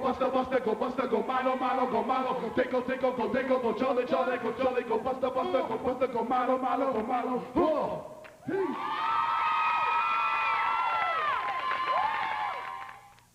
Busta, Busta, go Busta, go Milo, Milo, go Milo, go Dinco, Dinco, go Dinco, go Jolly, Jolly, go Jolly, go Busta, Busta, go Busta, go Milo, Milo, go Milo. Oh, peace.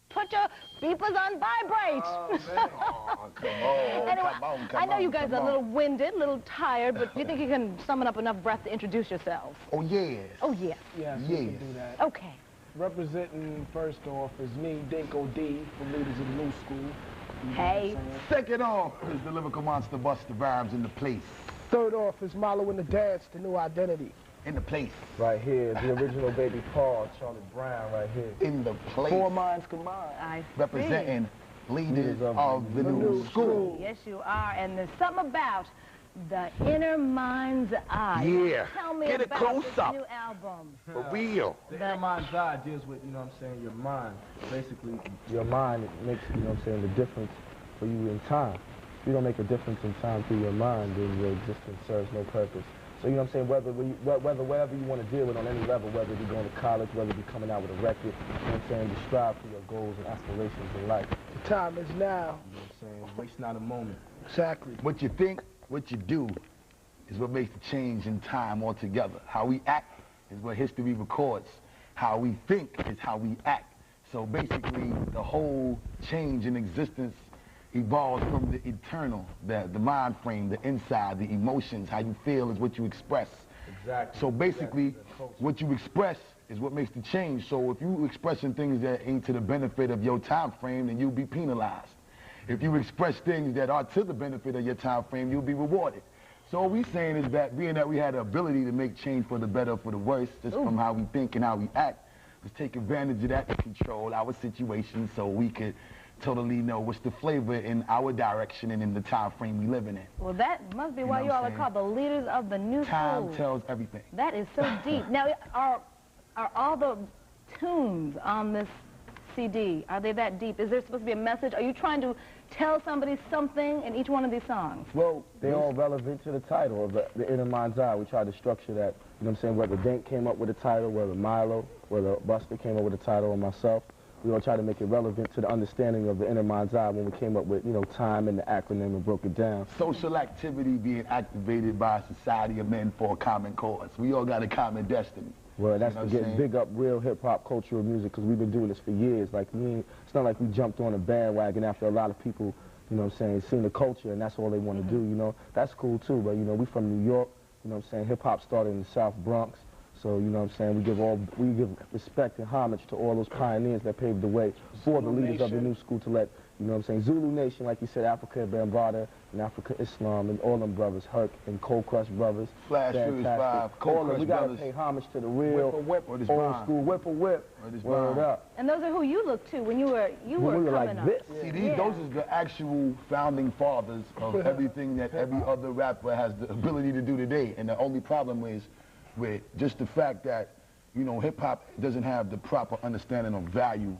Put your beepers on vibrate. Oh, come on, anyway, come on, I know you guys are a little on. winded, a little tired, but do you think you can summon up enough breath to introduce yourselves? Oh, yes. Oh, yes. Yes, Yes. we can do that. Okay. Representing first off is me, Dinco D, for leaders of the new school. You know Hey. what I'm saying? Second off is the lyrical monster Busta Rhymes in the place. Third off is Milo in the Dance, the new identity. In the place. Right here, the original Baby Paul, Charlie Brown, right here. In the place. Four minds combined. I see. Representing leaders of the new school. Yes, you are, and there's something about the inner mind's eye. Yeah. Tell me Get it about close this up. new album. For real. The inner mind's eye deals with, you know what I'm saying, your mind. Basically, your mind makes, you know what I'm saying, the difference for you in time. If you don't make a difference in time through your mind, then your existence serves no purpose. So, you know what I'm saying, whatever you want to deal with on any level, whether you're going to college, whether you're coming out with a record, you know what I'm saying, to strive for your goals and aspirations in life. The time is now. You know what I'm saying, waste not a moment. Exactly. What you think, what you do, is what makes the change in time altogether. How we act is what history records. How we think is how we act. So basically, the whole change in existence evolves from the eternal, the mind frame, the inside, the emotions. How you feel is what you express. Exactly. So basically, Exactly. what you express is what makes the change. So if you expressing things that ain't to the benefit of your time frame, then you'll be penalized. If you express things that are to the benefit of your time frame, you'll be rewarded. So what we're saying is that being that we had the ability to make change for the better or for the worse, just from how we think and how we act, let's take advantage of that to control our situation so we could totally know what's the flavor in our direction and in the time frame we living in. Well, that must be why you all are called the leaders of the new Time school. tells everything. That is so deep. Now, are all the tunes on this CD, are they that deep? Is there supposed to be a message? Are you trying to tell somebody something in each one of these songs? Well, they're all relevant to the title of the inner mind's eye. We tried to structure that, you know what I'm saying, whether Dink came up with the title, whether Milo, whether Busta came up with the title, or myself. We all try to make it relevant to the understanding of the inner mind's eye when we came up with, you know, time and the acronym and broke it down. Social activity being activated by a society of men for a common cause. We all got a common destiny. Well, that's You know to what I'm get saying? big up real hip-hop cultural music, because we've been doing this for years. Like, it's not like we jumped on a bandwagon after a lot of people, you know what I'm saying, seen the culture and that's all they want to do, you know. That's cool too, but, you know, we from New York, you know what I'm saying, hip-hop started in the South Bronx. So, you know what I'm saying, we give respect and homage to all those pioneers that paved the way for the leaders of the new school to let, you know what I'm saying, Zulu Nation, like you said, Africa Bambaataa and Africa Islam and all them brothers, Herc and Cold Crush brothers. Flash Furious 5, Cold Crush we gotta brothers. pay homage to the real, old school whip. Word up. And those are who you look to when you were When we were coming like up. this. See, those is the actual founding fathers of everything that every other rapper has the ability to do today. And the only problem is with just the fact that, you know, hip-hop doesn't have the proper understanding of value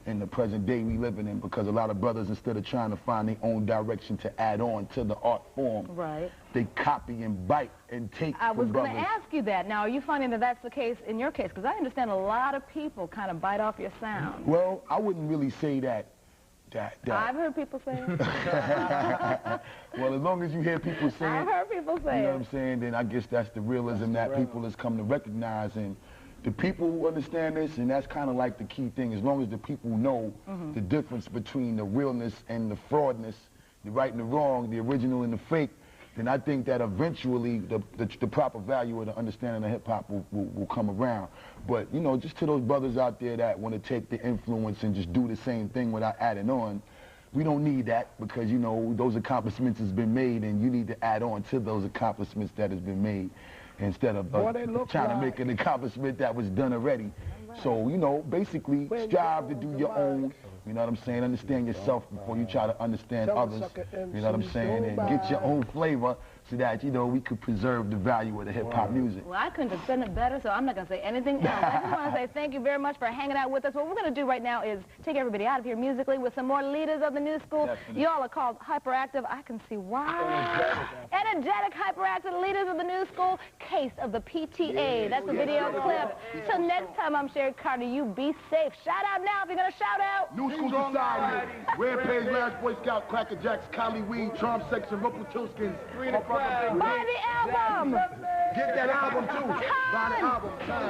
in the present day we living in, because a lot of brothers, instead of trying to find their own direction to add on to the art form, Right. they copy and bite and take I was from going brothers. to ask you that. Now, are you finding that that's the case in your case? Because I understand a lot of people kind of bite off your sound. Well, I wouldn't really say that. I've heard people say it. Well, as long as you hear people say I've it, heard people say you know it. what I'm saying, then I guess that's the realism that people has come to recognize. And the people who understand this, and that's kind of like the key thing, as long as the people know the difference between the realness and the fraudness, the right and the wrong, the original and the fake, then I think that eventually the proper value of the understanding of hip-hop will come around. But, you know, just to those brothers out there that want to take the influence and just do the same thing without adding on, we don't need that, because, you know, those accomplishments has been made, and you need to add on to those accomplishments that has been made instead of trying to make an accomplishment that was done already. So, you know, basically strive to do your own, you know what I'm saying, understand yourself before you try to understand others, you know what I'm saying, and get your own flavor so that, you know, we could preserve the value of the hip-hop music. Well, I couldn't have said it better, so I'm not going to say anything else. I just want to say thank you very much for hanging out with us. What we're going to do right now is take everybody out of here musically with some more leaders of the new school. Definitely. Y'all are called hyperactive. I can see why. Energetic, hyperactive leaders of the new school. Case of the PTA. That's the video clip. Till next time, I'm Sherry Carter. You be safe. Shout out now if you're going to shout out. New School Society, Rampage, Last Boy Scout, Cracker Jacks, Cali Weed, Charm Section, Rumpelstiltskins. Buy the album. Get that album too. Buy the album.